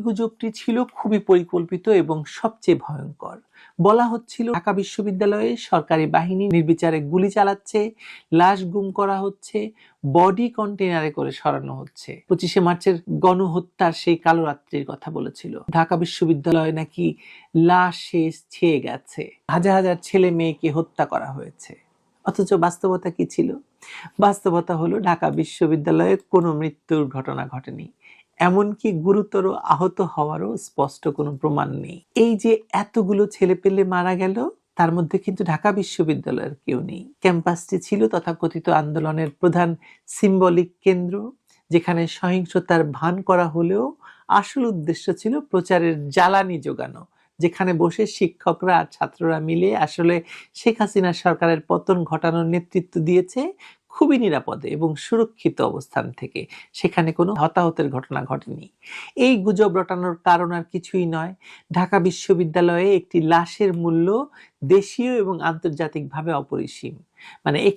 গুজবটি ছিল খুবই পরিকল্পিত এবং সবচেয়ে ভয়ঙ্কর। বলা হচ্ছিল ঢাকা বিশ্ববিদ্যালয়ে সরকারি বাহিনী নির্বিচারে গুলি চালাচ্ছে, লাশ গুম করা হচ্ছে, বডি কন্টেনারে করে সরানো হচ্ছে। 25শে মার্চের গণহত্যার সেই কালো রাত্রির কথা বলেছিল। ঢাকা বিশ্ববিদ্যালয়ে নাকি লাশে ছেয়ে গেছে, হাজার হাজার ছেলে মেয়েকে হত্যা করা হয়েছে। অথচ বাস্তবতা কি ছিল? বাস্তবতা হলো ঢাকা বিশ্ববিদ্যালয়ে কোনো মৃত্যুর ঘটনা ঘটেনি, এমনকি গুরুতর আহত হওয়ারও স্পষ্ট কোনো প্রমাণ নেই। এই যে এতগুলো ছেলেপেলে মারা গেল, তার মধ্যে কিন্তু ঢাকা বিশ্ববিদ্যালয়ের কেউ নেই। ক্যাম্পাসটি ছিল তথাকথিত আন্দোলনের প্রধান সিম্বলিক কেন্দ্র, যেখানে সহিংসতার ভান করা হলেও আসল উদ্দেশ্য ছিল প্রচারের জ্বালানি যোগানো, যেখানে বসে শিক্ষকরা আর ছাত্ররা মিলে আসলে শেখ হাসিনা সরকারের পতন ঘটানোর নেতৃত্ব দিয়েছে খুবই নিরাপদে এবং সুরক্ষিত অবস্থান থেকে। সেখানে কোনো হতাহতের ঘটনা ঘটেনি। এই গুজব রটানোর কারণ আর কিছুই নয়, ঢাকা বিশ্ববিদ্যালয়ে একটি লাশের মূল্য দেশীয় এবং আন্তর্জাতিকভাবে অপরিসীম। মানে